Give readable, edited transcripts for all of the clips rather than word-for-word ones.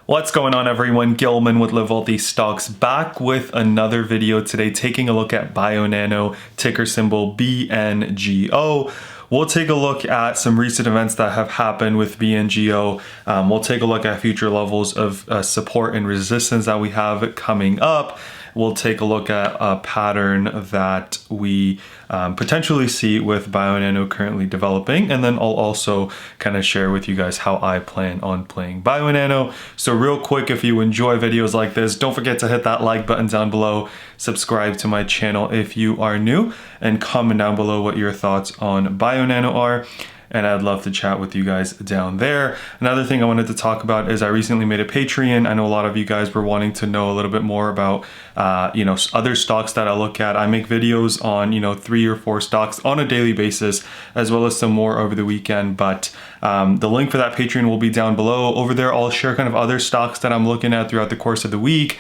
What's going on, everyone? Gilman with Wellthy Stocks back with another video today, taking a look at Bionano, ticker symbol BNGO. We'll take a look at some recent events that have happened with BNGO. We'll take a look at future levels of support and resistance that we have coming up. We'll take a look at a pattern that we potentially see with Bionano currently developing, and then I'll also kind of share with you guys how I plan on playing Bionano. So real quick, if you enjoy videos like this, don't forget to hit that like button down below, subscribe to my channel if you are new, and comment down below what your thoughts on Bionano are. And I'd love to chat with you guys down there. Another thing I wanted to talk about is I recently made a Patreon. I know a lot of you guys were wanting to know a little bit more about, other stocks that I look at. I make videos on, 3 or 4 stocks on a daily basis, as well as some more over the weekend. But the link for that Patreon will be down below. Over there, I'll share kind of other stocks that I'm looking at throughout the course of the week.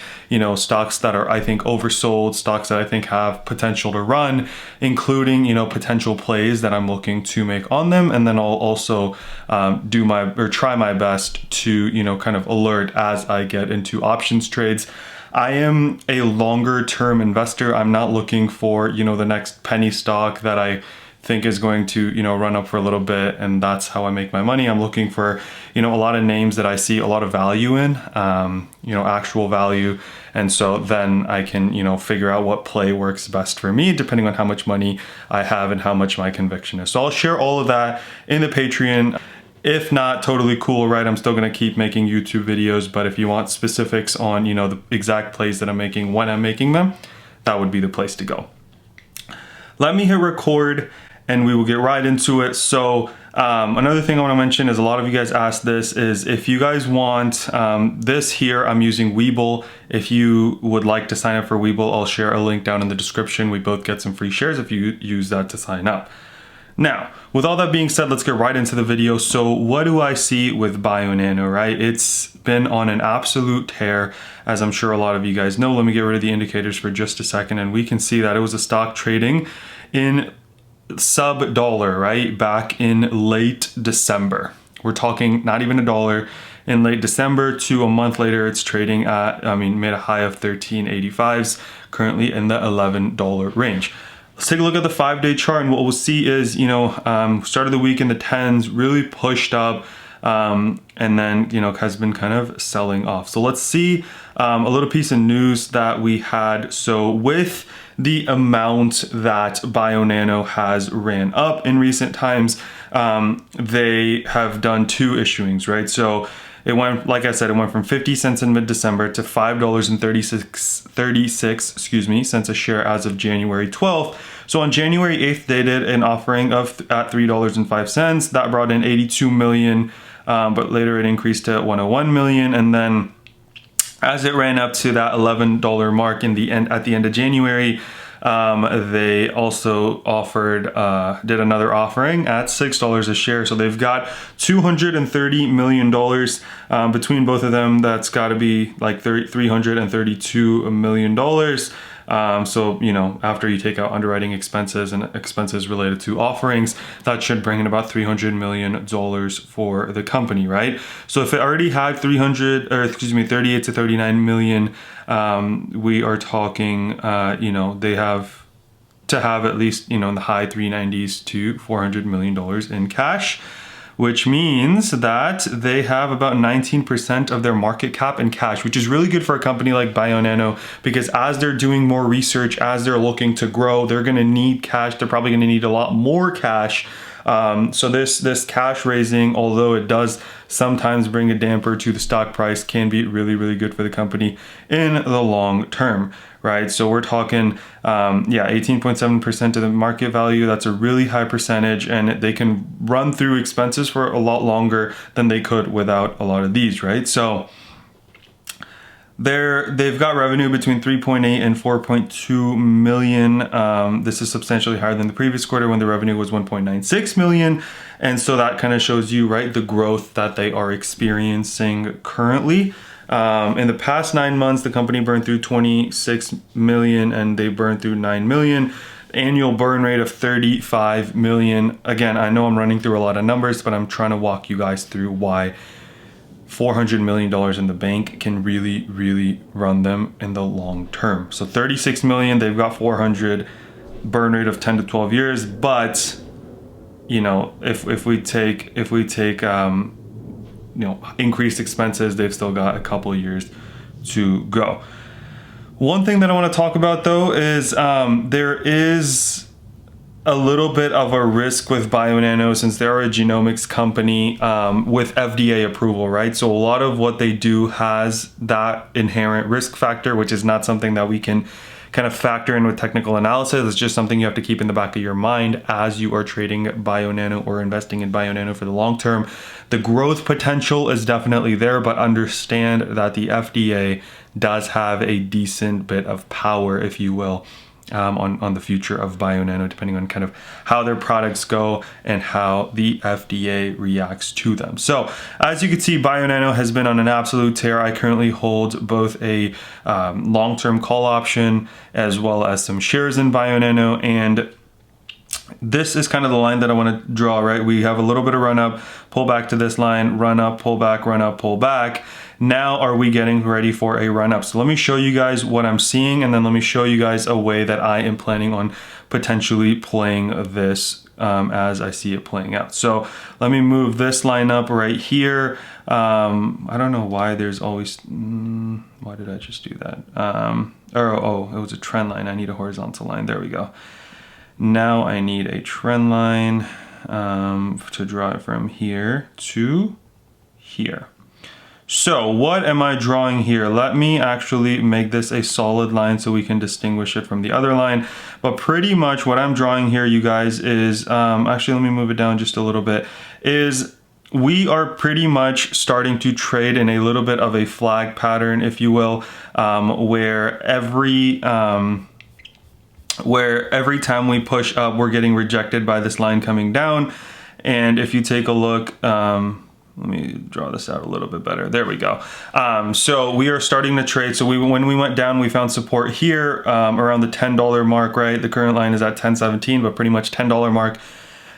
Stocks that are, I think, oversold, stocks that I think have potential to run, including, potential plays that I'm looking to make on them. And then I'll also try my best to, kind of alert as I get into options trades. I am a longer term investor. I'm not looking for, the next penny stock that I think is going to, run up for a little bit, and that's how I make my money. I'm looking for, a lot of names that I see a lot of value in, actual value. And so then I can, figure out what play works best for me, depending on how much money I have and how much my conviction is. So I'll share all of that in the Patreon. If not, totally cool, right? I'm still going to keep making YouTube videos, but if you want specifics on, the exact plays that I'm making when I'm making them, that would be the place to go. Let me hit record and we will get right into it. So another thing I want to mention is a lot of you guys asked this, is if you guys want this here, I'm using Webull. If you would like to sign up for Webull, I'll share a link down in the description. We both get some free shares if you use that to sign up. Now, with all that being said, let's get right into the video. So what do I see with Bionano, right? It's been on an absolute tear, as I'm sure a lot of you guys know. Let me get rid of the indicators for just a second, and we can see that it was a stock trading in sub-dollar, right? Back in late December. We're talking not even $1 in late December to a month later. It's trading at, made a high of 13.85s, currently in the $11 range. Let's take a look at the 5-day chart, and what we'll see is, started the week in the 10s, really pushed up, and then, has been kind of selling off. So let's see a little piece of news that we had. So with the amount that Bionano has ran up in recent times, they have done 2 issuings, right? So it went, like I said, it went from 50 cents in mid-December to $5.36 cents a share as of January 12th. So on January 8th, they did an offering of at $3.05. That brought in 82 million, but later it increased to 101 million. And then as it ran up to that $11 mark at the end of January, they also offered, did another offering at $6 a share. So they've got $230 million between both of them. That's got to be like $332 million. So, after you take out underwriting expenses and expenses related to offerings, that should bring in about $300 million for the company, right? So if it already had 38 to 39 million, we are talking, they have to have at least, in the high 390s to $400 million in cash, which means that they have about 19% of their market cap in cash, which is really good for a company like Bionano, because as they're doing more research, as they're looking to grow, they're going to need cash. They're probably going to need a lot more cash. So this cash raising, although it does sometimes bring a damper to the stock price, can be really, really good for the company in the long term, right? So we're talking, 18.7% of the market value. That's a really high percentage, and they can run through expenses for a lot longer than they could without a lot of these, right? So they've got revenue between 3.8 and 4.2 million. This is substantially higher than the previous quarter when the revenue was 1.96 million. And so that kind of shows you, right, the growth that they are experiencing currently. In the past 9 months, the company burned through 26 million and they burned through 9 million. Annual burn rate of 35 million. Again, I know I'm running through a lot of numbers, but I'm trying to walk you guys through why $400 million in the bank can really, really run them in the long term. So 36 million, they've got 400, burn rate of 10 to 12 years. But, you know, if we take you know, increased expenses, they've still got a couple of years to go. One thing that I want to talk about though is there is a little bit of a risk with Bionano since they're a genomics company with FDA approval, right? So a lot of what they do has that inherent risk factor, which is not something that we can kind of factor in with technical analysis. It's just something you have to keep in the back of your mind as you are trading Bionano or investing in Bionano for the long term. The growth potential is definitely there, but understand that the FDA does have a decent bit of power, if you will, on the future of Bionano, depending on kind of how their products go and how the FDA reacts to them. So as you can see, Bionano has been on an absolute tear. I currently hold both a long-term call option as well as some shares in Bionano, and this is kind of the line that I want to draw, right? We have a little bit of run up, pull back to this line, run up, pull back, run up, pull back. Now are we getting ready for a run up? So let me show you guys what I'm seeing, and then let me show you guys a way that I am planning on potentially playing this as I see it playing out. So let me move this line up right here. I don't know why there's always, why did I just do that? Oh, it was a trend line. I need a horizontal line. There we go. Now I need a trend line to draw it from here to here. So what am I drawing here? Let me actually make this a solid line so we can distinguish it from the other line. But pretty much what I'm drawing here, you guys, is, actually let me move it down just a little bit, is we are pretty much starting to trade in a little bit of a flag pattern, if you will, where every time we push up, we're getting rejected by this line coming down. And if you take a look, let me draw this out a little bit better. There we go. So we are starting to trade. So when we went down, we found support here around the $10 mark, right? The current line is at 10.17, but pretty much $10 mark.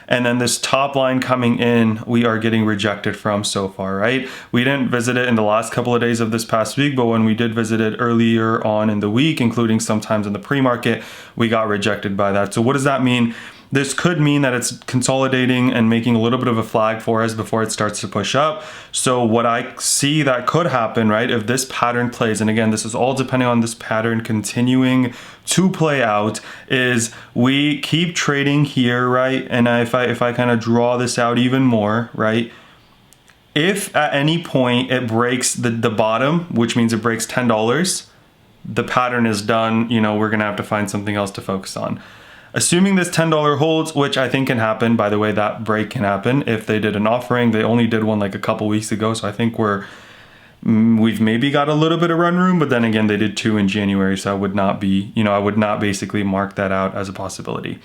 And then this top line coming in, we are getting rejected from so far, right? We didn't visit it in the last couple of days of this past week, but when we did visit it earlier on in the week, including sometimes in the pre-market, we got rejected by that. So what does that mean? This could mean that it's consolidating and making a little bit of a flag for us before it starts to push up. So what I see that could happen, right, if this pattern plays, and again, this is all depending on this pattern continuing to play out, is we keep trading here, right? And if I kind of draw this out even more, right, if at any point it breaks the bottom, which means it breaks $10, the pattern is done. You know, we're gonna have to find something else to focus on. Assuming this $10 holds, which I think can happen, by the way, that break can happen if they did an offering. They only did one like a couple weeks ago, so I think we've maybe got a little bit of run room, but then again, they did 2 in January, so I would not be, you know, I would not basically mark that out as a possibility.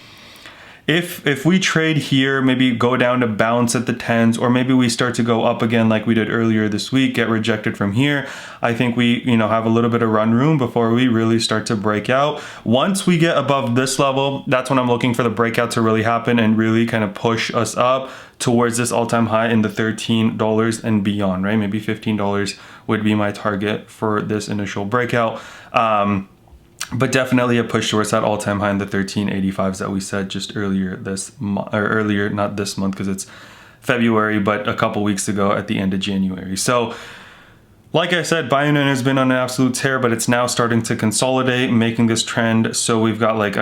If we trade here, maybe go down to bounce at the 10s, or maybe we start to go up again like we did earlier this week, get rejected from here, I think we, you know, have a little bit of run room before we really start to break out. Once we get above this level, that's when I'm looking for the breakout to really happen and really kind of push us up towards this all-time high in the $13 and beyond, right? Maybe $15 would be my target for this initial breakout. But definitely a push towards that all-time high in the 1385s that we said just earlier this month, or earlier, not this month because it's February, but a couple weeks ago at the end of January. So like I said, Bionano has been on an absolute tear, but it's now starting to consolidate, making this trend. So we've got like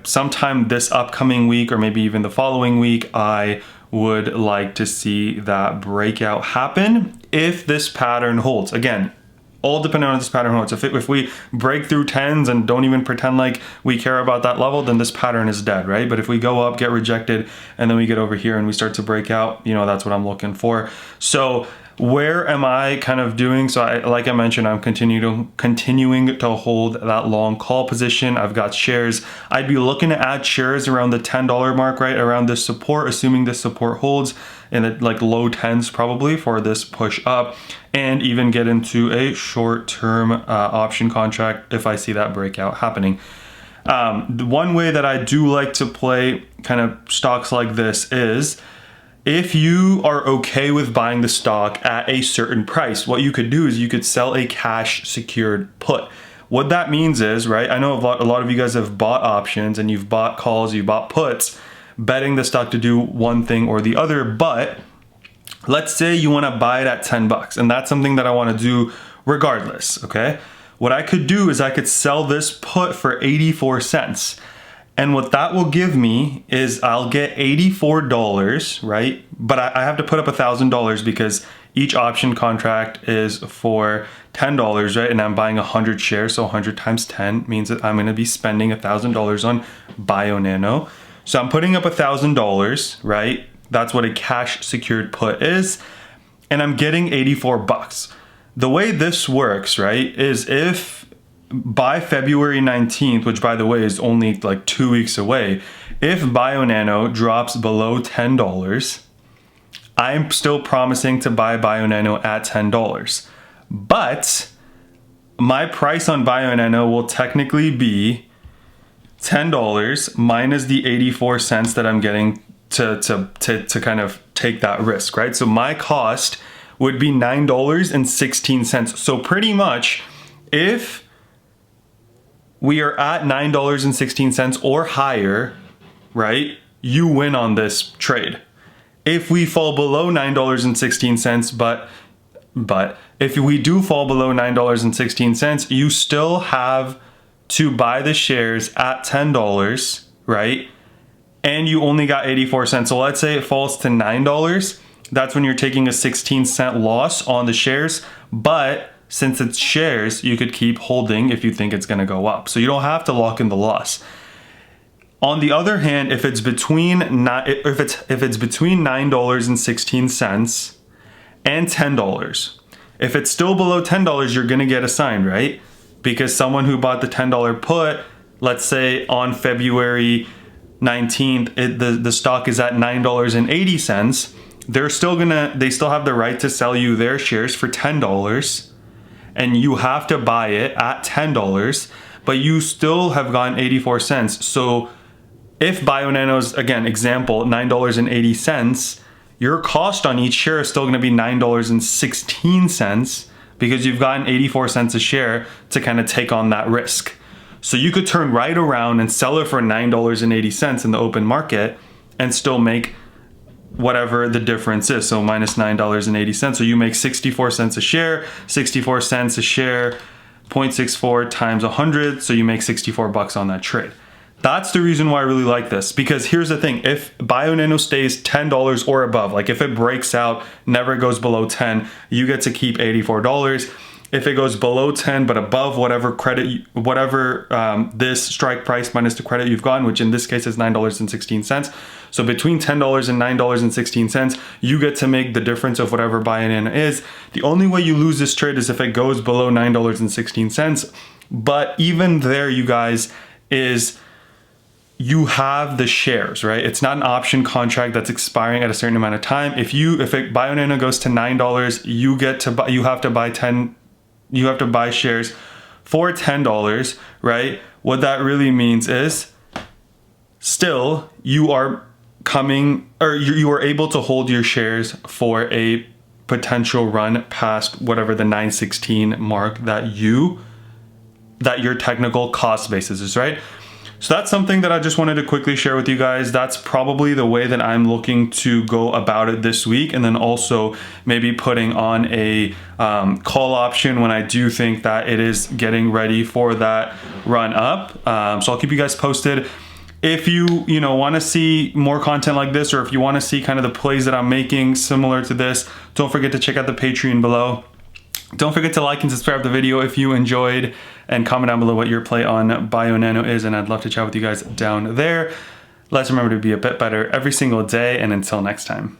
sometime this upcoming week, or maybe even the following week, I would like to see that breakout happen if this pattern holds. Again, all depending on this pattern holds. If we break through 10s and don't even pretend like we care about that level, then this pattern is dead, right? But if we go up, get rejected, and then we get over here and we start to break out, you know, that's what I'm looking for. So where am I kind of doing? So like I mentioned, I'm continuing to hold that long call position. I've got shares. I'd be looking to add shares around the $10 mark, right? Around this support, assuming this support holds in the like low 10s probably for this push up, and even get into a short-term option contract if I see that breakout happening. The one way that I do like to play kind of stocks like this is if you are okay with buying the stock at a certain price, what you could do is you could sell a cash secured put. What that means is, right, I know a lot of you guys have bought options and you've bought calls, you've bought puts, betting the stock to do one thing or the other, but let's say you want to buy it at 10 bucks, and that's something that I want to do regardless, okay? What I could do is I could sell this put for 84 cents. And what that will give me is I'll get $84, right? But I have to put up $1,000 because each option contract is for $10, right? And I'm buying 100 shares, so 100 times 10 means that I'm gonna be spending $1,000 on Bionano. So I'm putting up $1,000, right? That's what a cash secured put is. And I'm getting 84 bucks. The way this works, right, is if by February 19th, which by the way is only like 2 weeks away, if Bionano drops below $10, I'm still promising to buy Bionano at $10. But my price on Bionano will technically be $10 minus the 84 cents that I'm getting to kind of take that risk, right? So my cost would be $9.16. So pretty much if we are at $9.16 or higher, right, you win on this trade. If we fall below $9.16, but if we do fall below $9.16, you still have to buy the shares at $10, right? And you only got 84 cents. So let's say it falls to $9. That's when you're taking a 16-cent loss on the shares. But since it's shares, you could keep holding if you think it's going to go up. So you don't have to lock in the loss. On the other hand, if it's between $9.16 and $10, if it's still below $10, you're going to get assigned, right? Because someone who bought the $10 put, let's say on February 19th, the stock is at $9.80. They still have the right to sell you their shares for $10, and you have to buy it at $10, but you still have gotten 84 cents. So if Bionano's, again, example, $9.80, your cost on each share is still going to be $9.16 because you've gotten 84 cents a share to kind of take on that risk. So you could turn right around and sell it for $9.80 in the open market and still make whatever the difference is. So minus $9.80. So you make 64 cents a share, 64 cents a share, 0.64 times 100. So you make 64 bucks on that trade. That's the reason why I really like this, because here's the thing. If Bionano stays $10 or above, like if it breaks out, never goes below 10, you get to keep $84. If it goes below 10 but above whatever credit, this strike price minus the credit you've gotten, which in this case is $9.16. So between $10 and $9.16, you get to make the difference of whatever Bionano is. The only way you lose this trade is if it goes below $9.16. But even there, you guys, is you have the shares, right? It's not an option contract that's expiring at a certain amount of time. If Bionano goes to $9, you have to buy shares for $10, right? What that really means is still you are able to hold your shares for a potential run past whatever the 916 mark that your technical cost basis is, right? So that's something that I just wanted to quickly share with you guys. That's probably the way that I'm looking to go about it this week. And then also maybe putting on a call option when I do think that it is getting ready for that run up. So I'll keep you guys posted. If you want to see more content like this, or if you want to see kind of the plays that I'm making similar to this, don't forget to check out the Patreon below. Don't forget to like and subscribe to the video if you enjoyed, and comment down below what your play on Bionano is, and I'd love to chat with you guys down there. Let's remember to be a bit better every single day, and until next time.